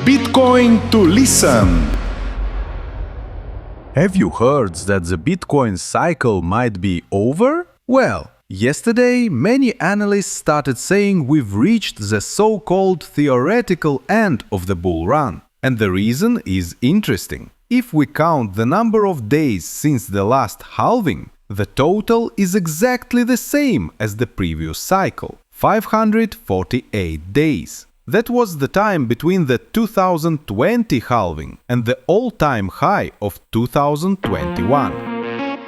Bitcoin to listen. Have you heard that the Bitcoin cycle might be over? Well, yesterday many analysts started saying we've reached the so-called theoretical end of the bull run. And the reason is interesting. If we count the number of days since the last halving, the total is exactly the same as the previous cycle, 548 days. That was the time between the 2020 halving and the all-time high of 2021.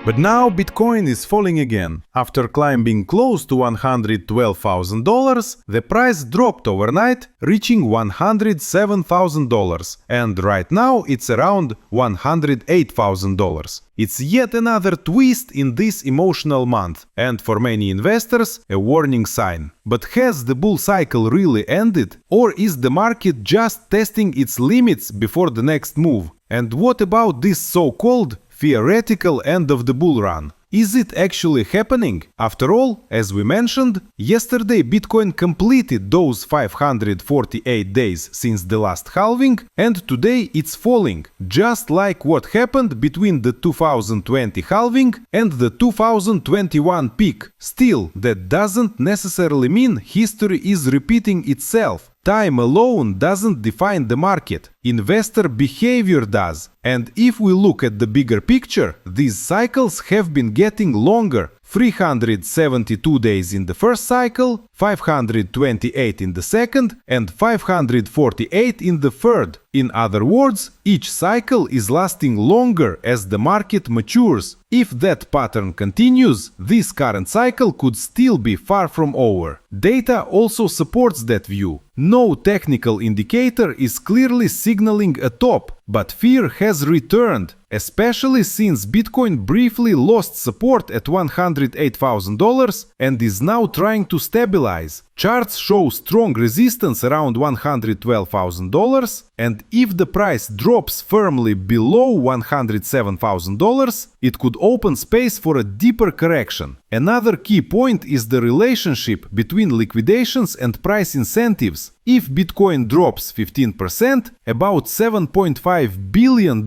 But now Bitcoin is falling again. After climbing close to $112,000, the price dropped overnight, reaching $107,000, and right now it's around $108,000. It's yet another twist in this emotional month, and for many investors, a warning sign. But has the bull cycle really ended? Or is the market just testing its limits before the next move? And what about this so-called theoretical end of the bull run? Is it actually happening? After all, as we mentioned, yesterday Bitcoin completed those 548 days since the last halving, and today it's falling, just like what happened between the 2020 halving and the 2021 peak. Still, that doesn't necessarily mean history is repeating itself. Time alone doesn't define the market, investor behavior does. And if we look at the bigger picture, these cycles have been getting longer. 372 days in the first cycle, 528 in the second, and 548 in the third. In other words, each cycle is lasting longer as the market matures. If that pattern continues, this current cycle could still be far from over. Data also supports that view. No technical indicator is clearly signaling a top, but fear has returned, especially since Bitcoin briefly lost support at $108,000 and is now trying to stabilize. Charts show strong resistance around $112,000, and if the price drops firmly below $107,000, it could open space for a deeper correction. Another key point is the relationship between liquidations and price incentives. If Bitcoin drops 15%, about $7.5 billion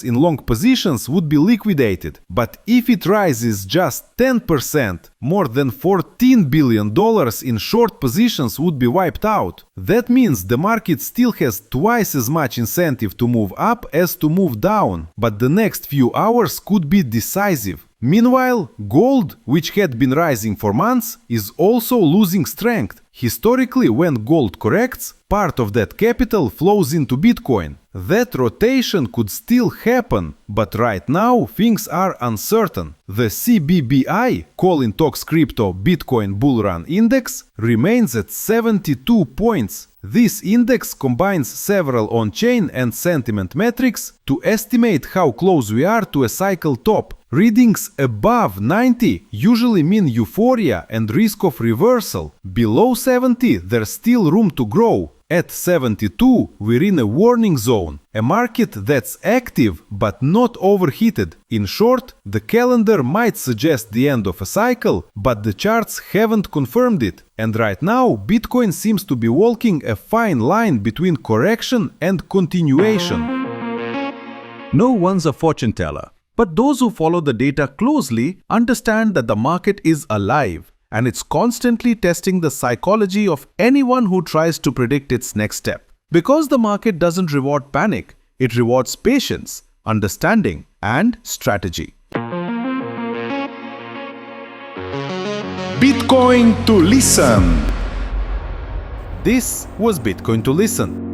in long positions would be liquidated. But if it rises just 10%, more than $14 billion in short positions would be wiped out. That means the market still has twice as much incentive to move up as to move down, but the next few hours could be decisive. Meanwhile, gold, which had been rising for months, is also losing strength. Historically, when gold corrects, part of that capital flows into Bitcoin. That rotation could still happen, but right now things are uncertain. The CBBI, Colin Talks Crypto Bitcoin Bull Run Index, remains at 72 points. This index combines several on-chain and sentiment metrics to estimate how close we are to a cycle top. Readings above 90 usually mean euphoria and risk of reversal. Below 70, there's still room to grow. At 72, we're in a warning zone, a market that's active but not overheated. In short, the calendar might suggest the end of a cycle, but the charts haven't confirmed it. And right now, Bitcoin seems to be walking a fine line between correction and continuation. No one's a fortune teller, but those who follow the data closely understand that the market is alive, and it's constantly testing the psychology of anyone who tries to predict its next step. Because the market doesn't reward panic, it rewards patience, understanding, and strategy. Bitcoin to listen. This was Bitcoin to listen.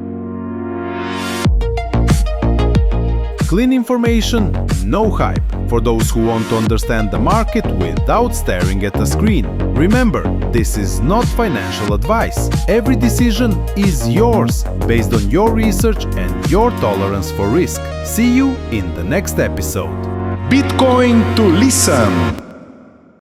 Clean information, no hype, for those who want to understand the market without staring at a screen. Remember, this is not financial advice. Every decision is yours, based on your research and your tolerance for risk. See you in the next episode. Bitcoin to listen.